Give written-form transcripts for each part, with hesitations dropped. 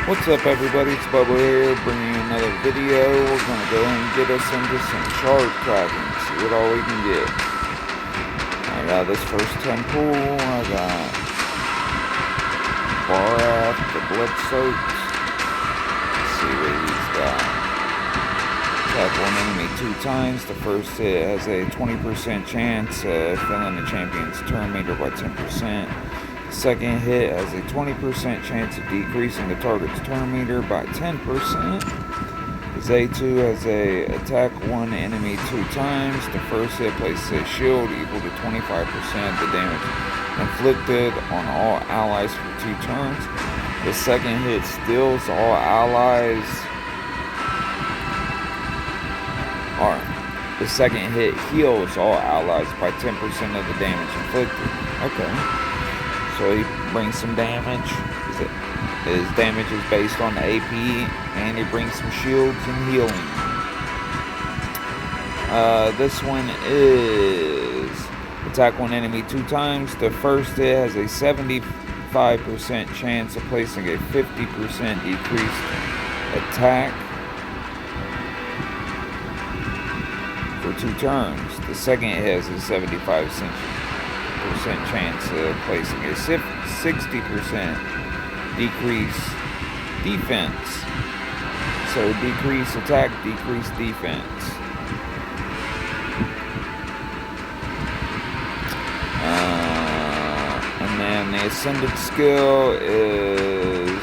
What's up, everybody? It's Bubba here, bringing you another video. We're gonna go and get us into some shard cracking, see what all we can get. I got this first 10 pool. I got bar aft, the blood soaked. Let's see what he's got. Attack one enemy 2 times. The first hit has a 20% chance of filling the champion's turn meter by 10%. Second hit has a 20% chance of decreasing the target's turn meter by 10%. His A2 has a attack one enemy 2 times. The first hit places a shield equal to 25% of the damage inflicted on all allies for 2 turns. The second hit steals all allies. The second hit heals all allies by 10% of the damage inflicted. Okay. So he brings some damage. His damage is based on the AP, and he brings some shields and healing. This one is attack one enemy 2 times. The first hit has a 75% chance of placing a 50% decreased attack for 2 turns. The second hit has a 75% chance of placing a 60% decrease defense. So decrease attack, decrease defense. And then the ascended skill is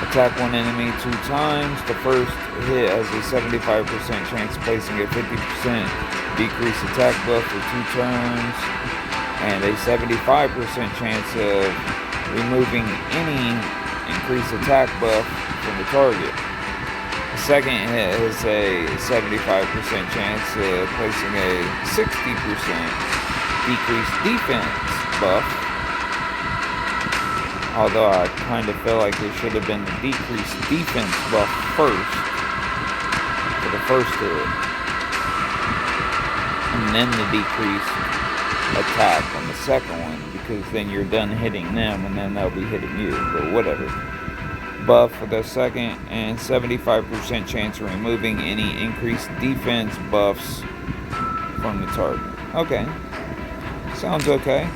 attack one enemy 2 times. The first hit has a 75% chance of placing a 50% decreased attack buff for 2 turns, and a 75% chance of removing any increased attack buff from the target. The second hit has a 75% chance of placing a 60% decreased defense buff. Although I kind of feel like there should have been the decreased defense buff first for the first hit, and then the decreased attack on the second one, because then you're done hitting them and then they'll be hitting you, but whatever. Buff for the second, and 75% chance of removing any increased defense buffs from the target. Okay, sounds okay.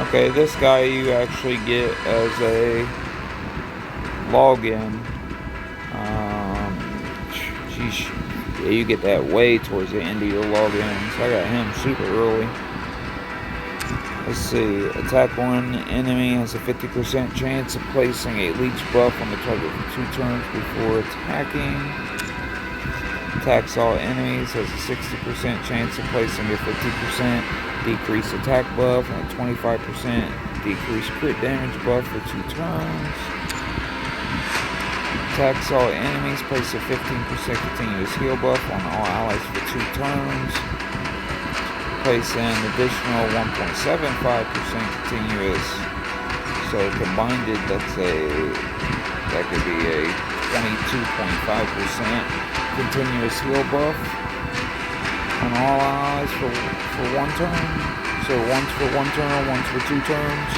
Okay, this guy you actually get as a login. Yeah, you get that way towards the end of your login. So I got him super early. Let's see. Attack one enemy has a 50% chance of placing a leech buff on the target for 2 turns before attacking. Attacks all enemies has a 60% chance of placing a 50% decreased attack buff and a 25% decreased crit damage buff for 2 turns. Attacks all enemies, place a 15% continuous heal buff on all allies for 2 turns. Place an additional 1.75% continuous. So combined, that could be a 22.5% continuous heal buff on all allies for 1 turn. So once for 1 turn, once for 2 turns.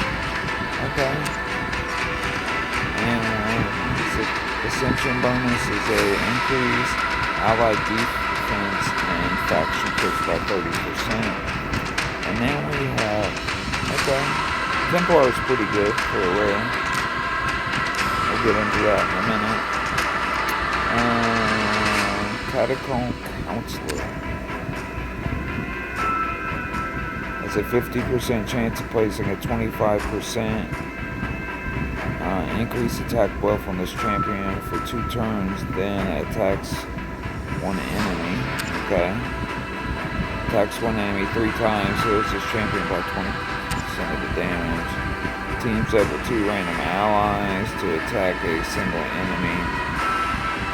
Okay. And the ascension bonus is a increase allied defense and faction crits by 30%. And then we have, okay, Templar is pretty good for a rare. We'll get into that in a minute. Catacomb Counselor has a 50% chance of placing a 25% increased attack buff on this champion for 2 turns, then attacks 1 enemy. Okay. Attacks 1 enemy 3 times, heals this champion by 20% of the damage. Teams up with 2 random allies to attack a single enemy.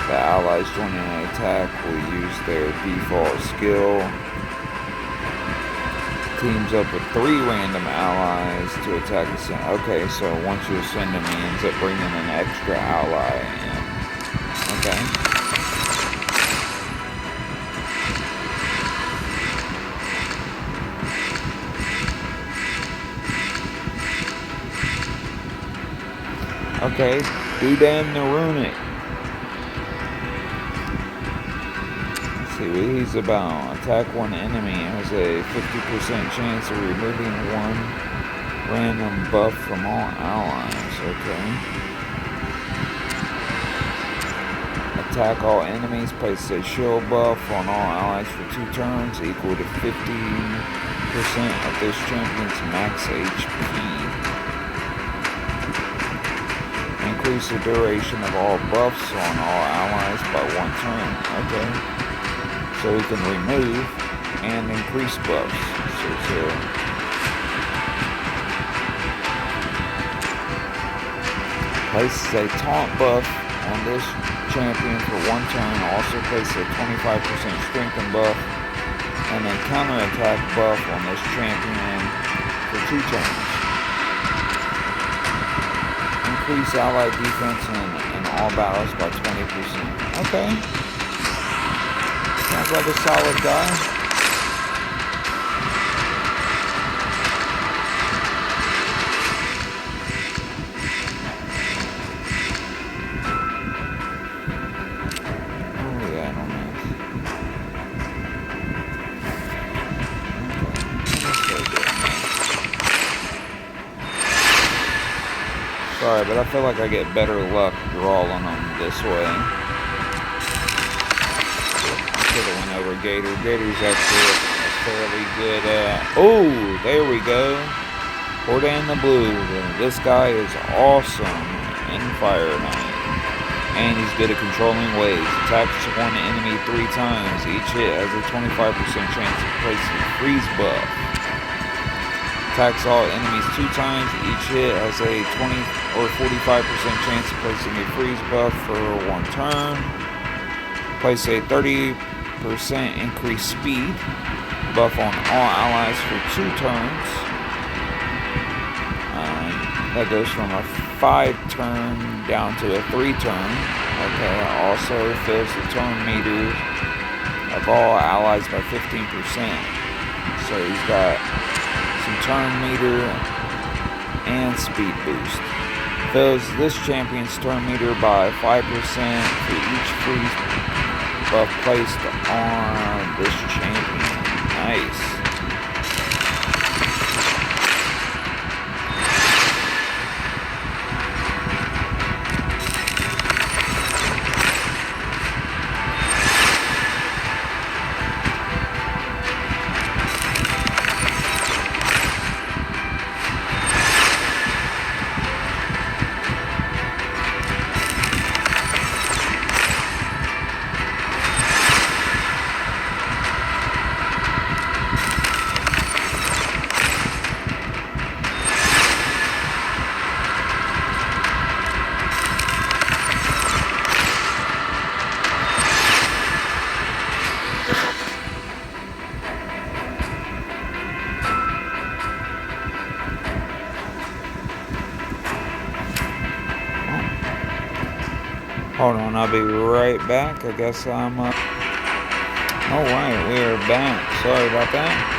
The allies joining an attack will use their default skill. Teams up with 3 random allies to attack a single. Okay, so once you send him, he ends up bringing an extra ally in. Okay. Okay, do damn the runic. Let's see what he's about. Attack one enemy has a 50% chance of removing 1 random buff from all allies. Okay. Attack all enemies. Place a shield buff on all allies for 2 turns, equal to 50% of this champion's max HP. Increase the duration of all buffs on all allies by 1 turn. Okay. So we can remove and increase buffs. So places a taunt buff on this champion for 1 turn. Also place a 25% strengthen buff and a counterattack buff on this champion for 2 turns. Increase allied defense in all battles by 20%. Okay. Sounds like a solid guy. Oh yeah, I don't know. Sorry, but I feel like I get better luck drawing them this way. Could have went over Gator. Gator's actually a fairly good. Oh, there we go. Hordan the Blue. This guy is awesome in Fire Knight, and he's good at controlling waves. Attacks 1 enemy 3 times. Each hit has a 25% chance of placing a freeze buff. Attacks all enemies 2 times. Each hit has a 20 or 45% chance of placing a freeze buff for 1 turn. Place a 30% increased speed buff on all allies for 2 turns. That goes from a 5 turn down to a 3 turn. Okay. Also fills the turn meter of all allies by 15%. So he's got some turn meter and speed boost. Fills this champion's turn meter by 5% for each freeze buff placed on this champion. Nice. Hold on, I'll be right back. I guess I'm alright, we are back. Sorry about that.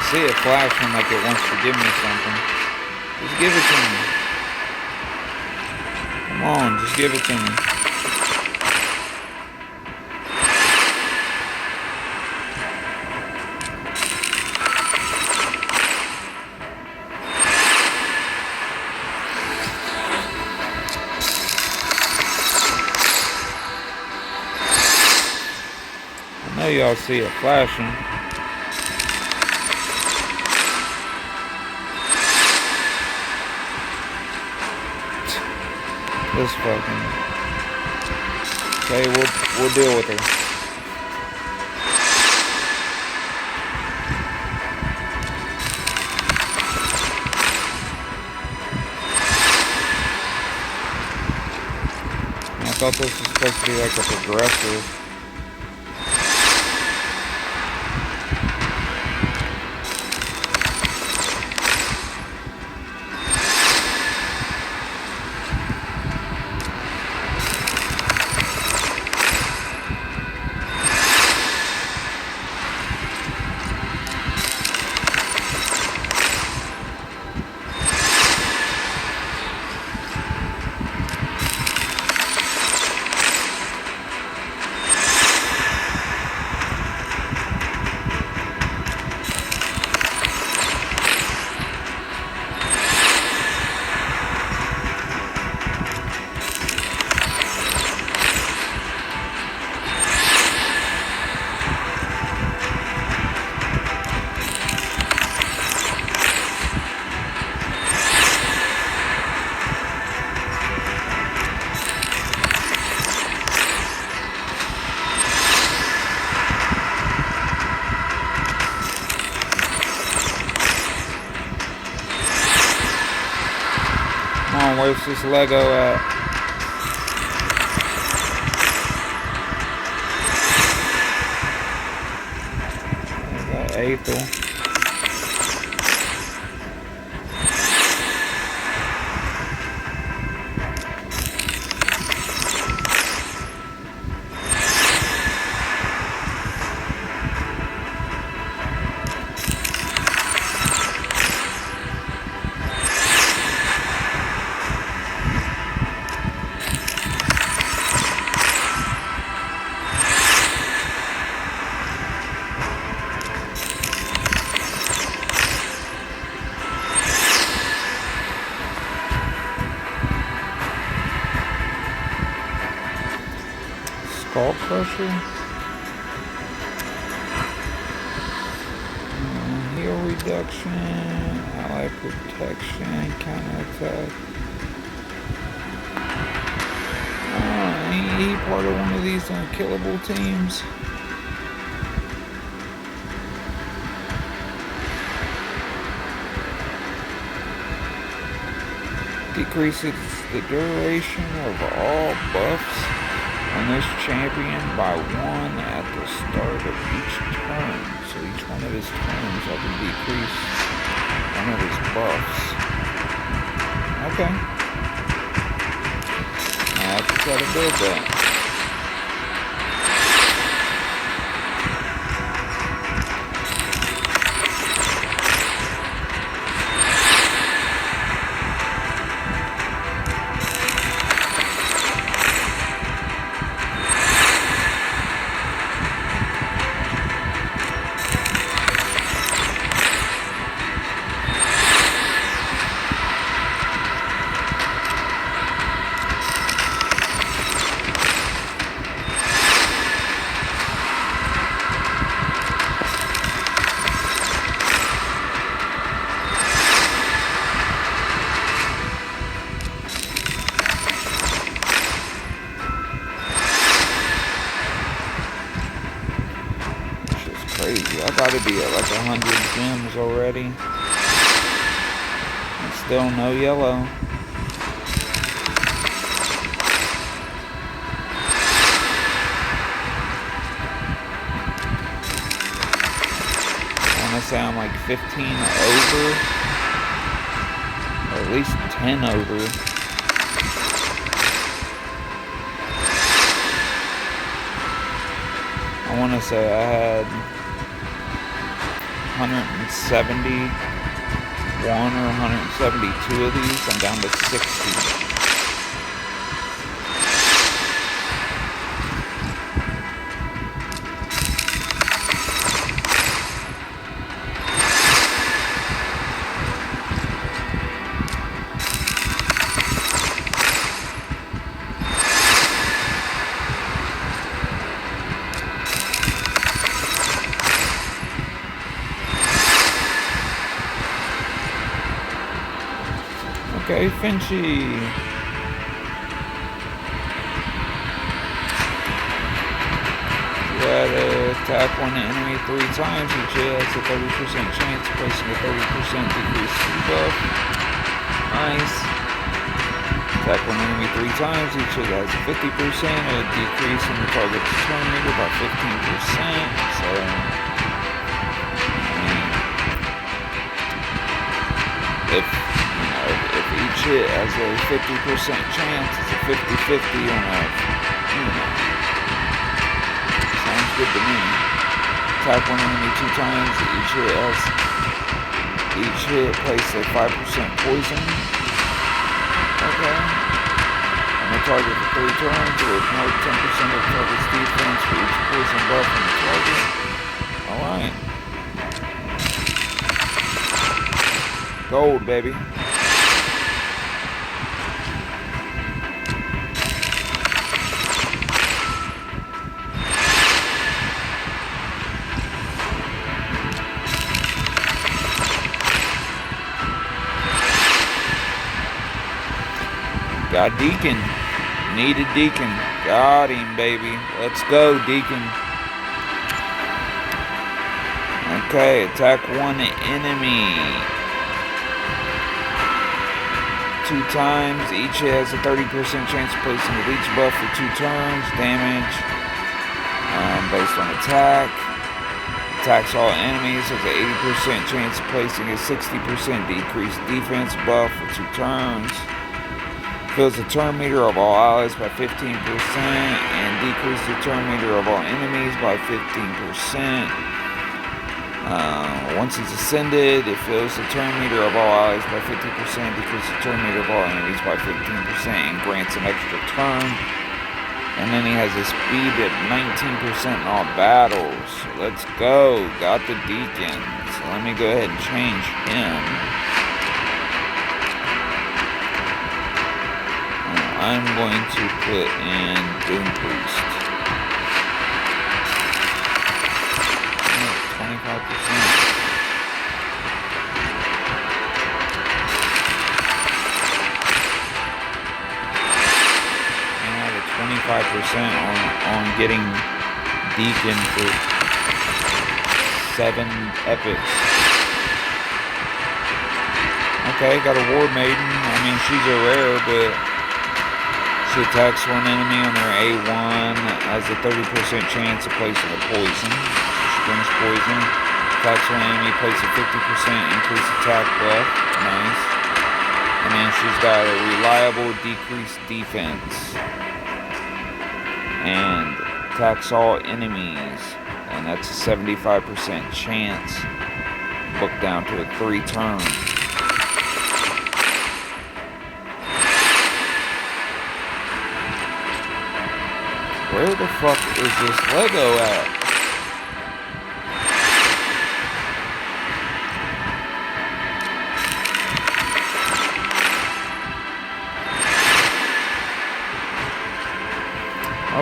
See it flashing like it wants to give me something. Just give it to me. Come on, just give it to me. know y'all see it flashing. This fucking... Okay, we'll deal with her. I thought this was supposed to be like a progressive. Where's this Lego at? There's that Aethel. Skull Crusher. Heal reduction, ally protection, counter attack. Ain't he part of one of these unkillable teams? Decreases the duration of all buffs on this champion by 1 at the start of each turn. So each one of his turns I can decrease one of his buffs. Okay. I have to try to build that. Crazy. I gotta be at like 100 gems already. And still no yellow. I wanna say I'm like 15 over. Or at least 10 over. I wanna say I had 171 or 172 of these. I'm down to 60. Okay, Finchy. Attack one enemy 3 times. Each hit has a 30% chance of placing a 30% decrease debuff. Nice. Attack one enemy 3 times. Each hit has a 50% of decrease in the target's turn meter by 15%. So, if each hit has a 50% chance, it's a 50-50 on a, sounds good to me. Attack one enemy 2 times. Each hit place a 5% poison. Okay. On the target for 3 turns, or ignore 10% of the target's defense for each poison buff on the target. Alright. Gold, baby. Got Deacon. Needed Deacon. Got him, baby. Let's go, Deacon. Okay, attack one enemy 2 times. Each has a 30% chance of placing a leech buff for 2 turns. Damage based on attack. Attacks all enemies. Has an 80% chance of placing a 60% decreased defense buff for 2 turns. Fills the turn meter of all allies by 15% and decreases the turn meter of all enemies by 15%. Once it's ascended, it fills the turn meter of all allies by 50%, decreases the turn meter of all enemies by 15%, and grants an extra turn. And then he has a speed at 19% in all battles. Let's go. Got the Deacon. So let me go ahead and change him. I'm going to put in Doom Priest. 25%. And I have a 25% on getting Deacon for 7 epics. Okay, got a War Maiden. I mean, she's a rare, but she attacks one enemy on their A1, has a 30% chance of placing a poison. She springs poison. Attacks one enemy, places a 50% increased attack buff. Nice. And then she's got a reliable decreased defense. And attacks all enemies. And that's a 75% chance. Book down to a 3 turn. Where the fuck is this Lego at?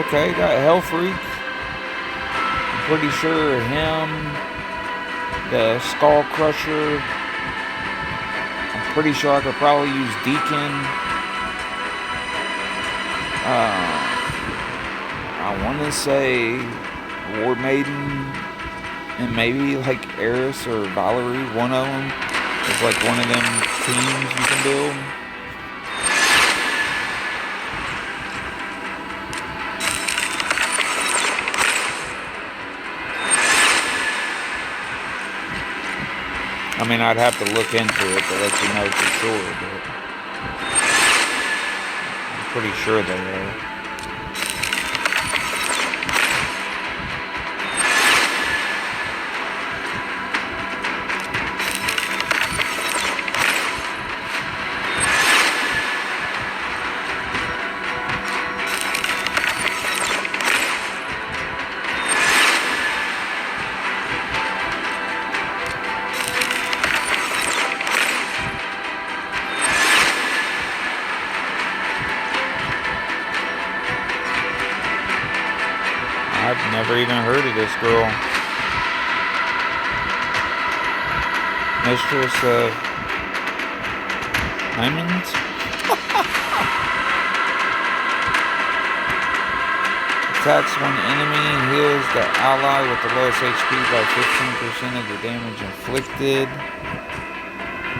Okay, got Hell Freak. I'm pretty sure him, the Skull Crusher. I'm pretty sure I could probably use Deacon. I want to say War Maiden and maybe like Eris or Valerie, one of them. It's like one of them teams you can build. I mean, I'd have to look into it to let you know for sure, but I'm pretty sure they are. I've never even heard of this girl. Mistress of Diamonds. Attacks one enemy, heals the ally with the lowest HP by 15% of the damage inflicted.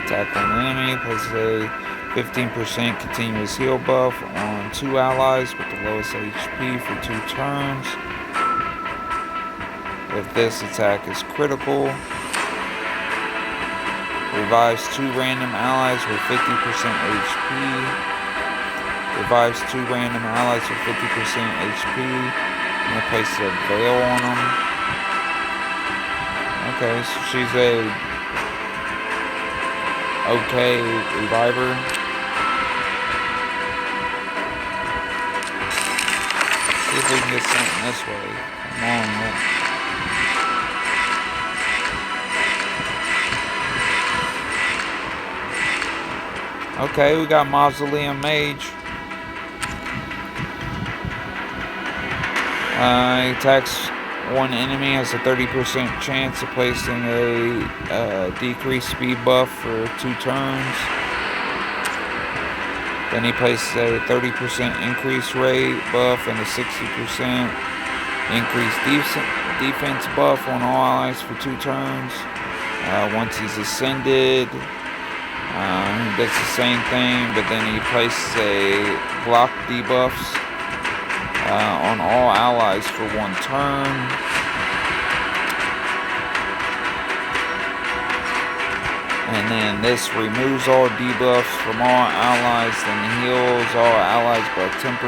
Attack one enemy, places a 15% continuous heal buff on 2 allies with the lowest HP for 2 turns. If this attack is critical, revives 2 random allies with 50% HP. Revives 2 random allies with 50% HP. And places a veil on them. Okay, so she's a okay reviver. See if we can get something this way. Come on. Okay, we got Mausoleum Mage. Attacks one enemy, has a 30% chance of placing a decreased speed buff for 2 turns. Then he places a 30% increase rate buff and a 60% increased defense buff on all allies for 2 turns. Once he's ascended, he does the same thing, but then he places a block debuffs on all allies for 1 turn. And then this removes all debuffs from all allies, then heals all allies by 10%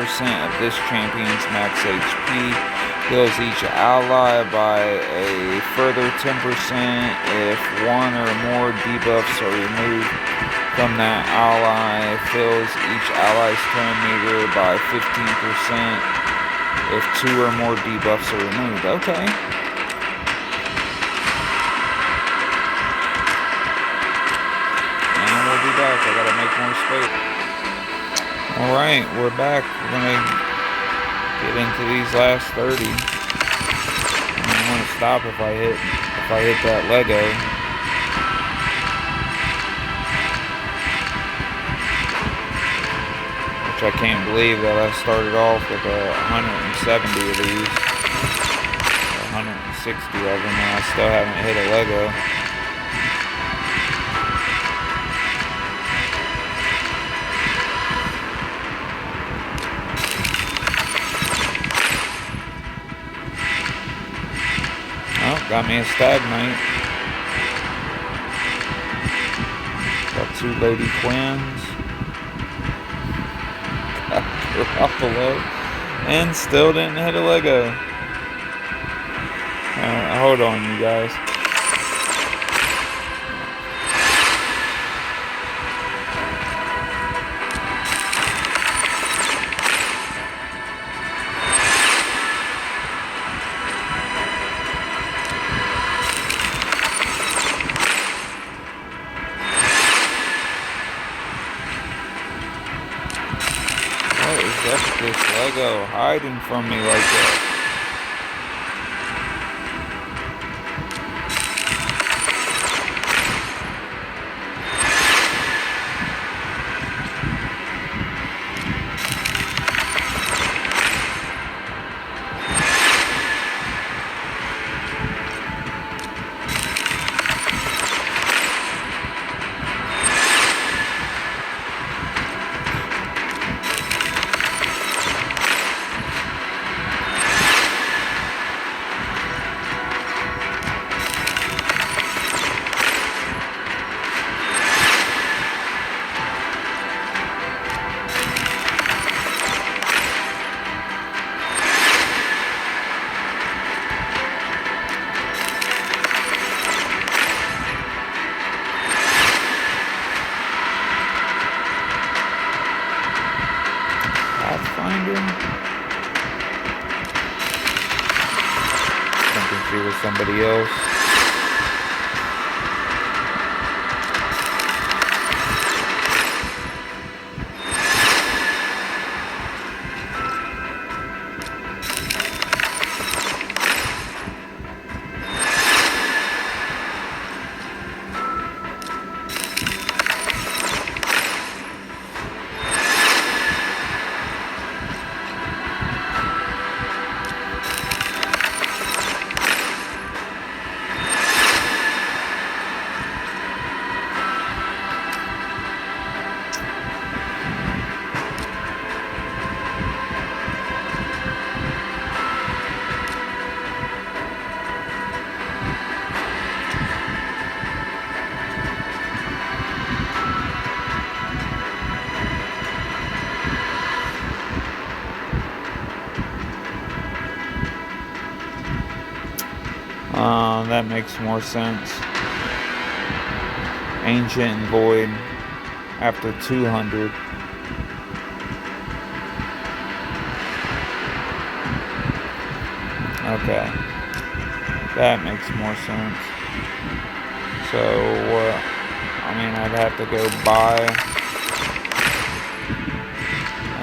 of this champion's max HP. Heals each ally by a further 10% if 1 or more debuffs are removed from that ally. Fills each ally's turn meter by 15%. If 2 or more debuffs are removed. Okay. And we'll be back. I gotta make more space. Alright, we're back. We're gonna get into these last 30. I'm gonna stop if I hit that Lego. I can't believe that I started off with 170 of these, 160 of them, and I still haven't hit a Lego. Oh, got me a Stagnite. Got 2 Lady Quins. Buffalo, and still didn't hit a Lego. Hold on, you guys. This Lego hiding from me like that. Thinking she was somebody else. That makes more sense. Ancient and Void after 200. Okay. That makes more sense. So, I mean, I'd have to go buy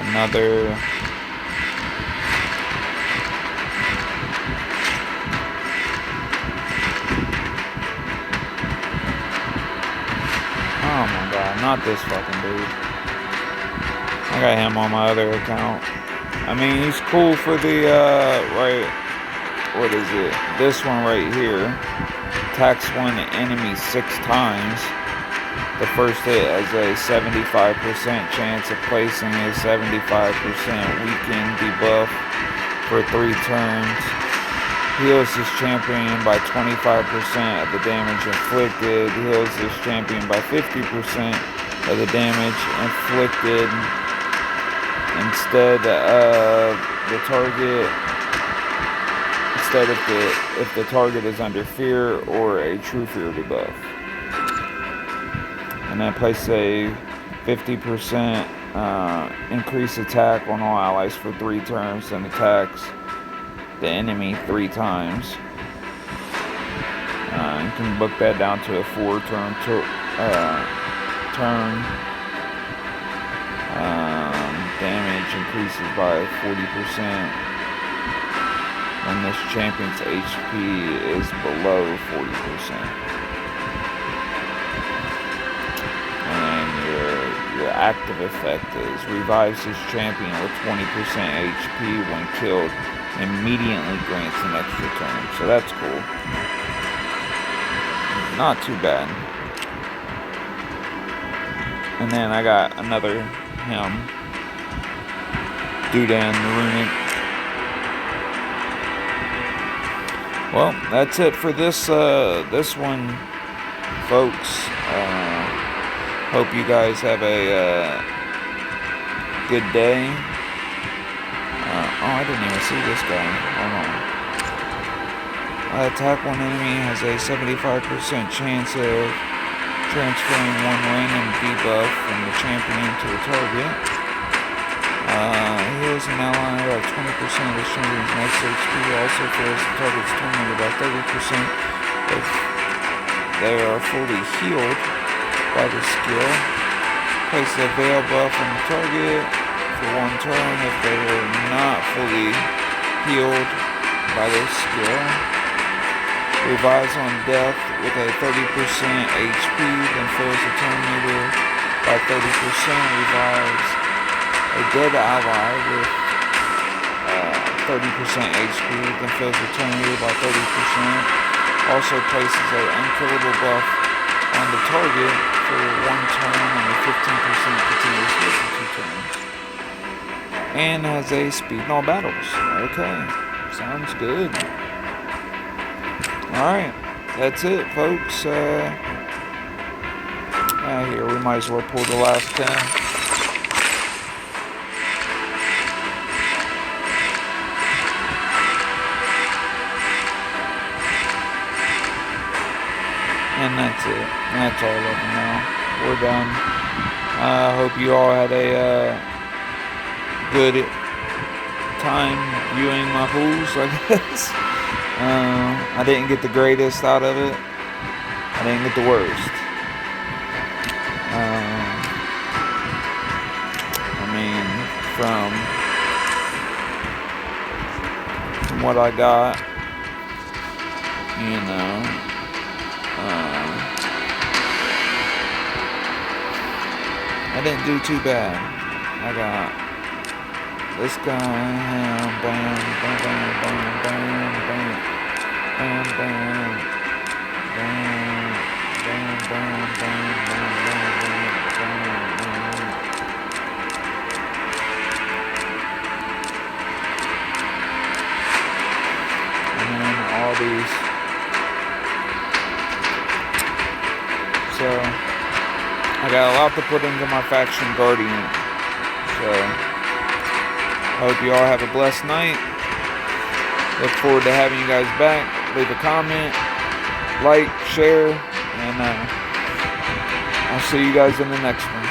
another. Oh my god, not this fucking dude. I got him on my other account. I mean, he's cool for the, right, what is it? This one right here. Attacks one enemy 6 times. The first hit has a 75% chance of placing a 75% weakened debuff for 3 turns. Heals this champion by 25% of the damage inflicted. Heals this champion by 50% of the damage inflicted instead of the target. Instead if the target is under fear or a true fear debuff. And then place a 50% increased attack on all allies for 3 turns and attacks the enemy 3 times. You can book that down to a 4-turn turn. Damage increases by 40% when this champion's HP is below 40%. And then your active effect is revives this champion with 20% HP when killed. Immediately grants an extra turn, so that's cool. Not too bad. And then I got another him. Dudan the Runic. Well, that's it for this one, folks. Hope you guys have a good day. I didn't even see this guy. Hold on. Attack one enemy has a 75% chance of transferring one random debuff from the champion to the target. Heals an ally by 20% of the champion's max HP. Also fills the target's tormented by 30% if they are fully healed by the skill. Place the veil buff on the target for 1 turn if they were not fully healed by this skill. Revives on death with a 30% HP, then fills the turn meter by 30%. Revives a dead ally with 30% HP, then fills the turn meter by 30%. Also places an unkillable buff on the target for 1 turn and a 15% continuous hit for 2 turns. And has a speed in all battles. Okay, sounds good. Alright, that's it, folks. Here, we might as well pull the last 10. And that's it. That's all of them now. We're done. I hope you all had a good time viewing my pools, I guess. I didn't get the greatest out of it. I didn't get the worst. I mean, from what I got, you know, I didn't do too bad. I got this guy, bam, bam, bam, bam, bam, bam, bam, bam, bam, bam, bam, bam, bam, and then all these. So I got a lot to put into my faction guardian. So hope you all have a blessed night. Look forward to having you guys back. leave a comment, like, share, and I'll see you guys in the next one.